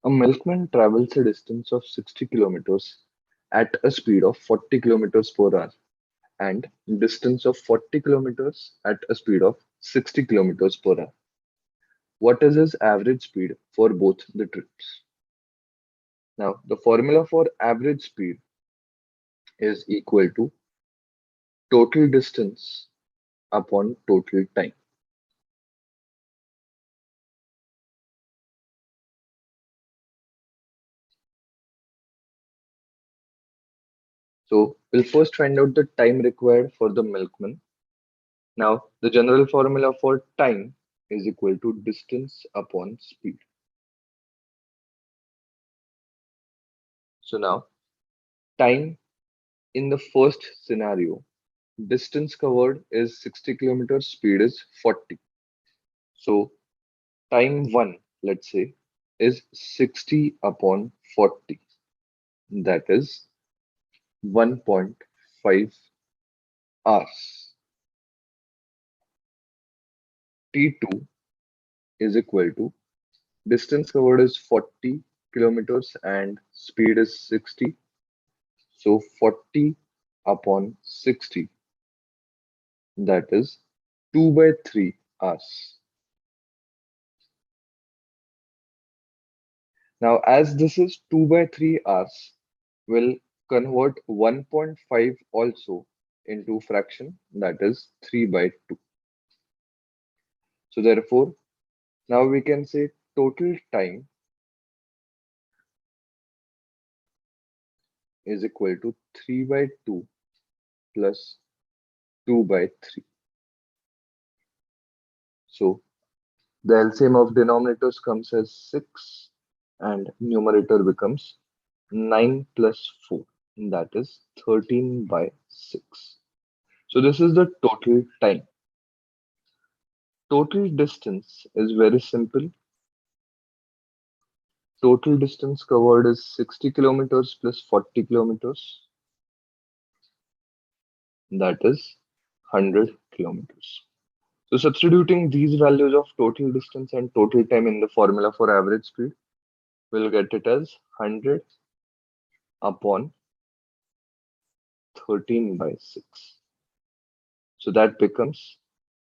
A milkman travels a distance of 60 kilometers at a speed of 40 kilometers per hour and distance of 40 kilometers at a speed of 60 kilometers per hour. What is his average speed for both the trips? Now, the formula for average speed is equal to total distance upon total time. So we'll first find out the time required for the milkman. Now, the general formula for time is equal to distance upon speed. So now, time in the first scenario, distance covered is 60 kilometers, speed is 40. So time 1, let's say, is 60 upon 40. That is 1.5 hours. T2 is equal to distance covered is 40 kilometers and speed is 60. So 40 upon 60, that is 2 by 3 hours. Now, as this is 2 by 3 hours, we'll convert 1.5 also into fraction, that is 3 by 2. So therefore, now we can say total time is equal to 3 by 2 plus 2 by 3. So the LCM of denominators comes as 6 and numerator becomes 9 plus 4. That is 13 by 6. So this is the total time. Total distance is very simple. Total distance covered is 60 kilometers plus 40 kilometers. That is 100 kilometers. So substituting these values of total distance and total time in the formula for average speed, we'll get it as 100 upon 13 by 6. So that becomes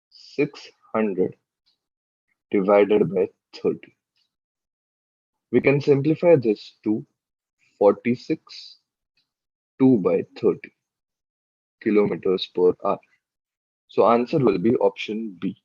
600 divided by 30. We can simplify this to 46 2 by 30 kilometers per hour. So answer will be option B.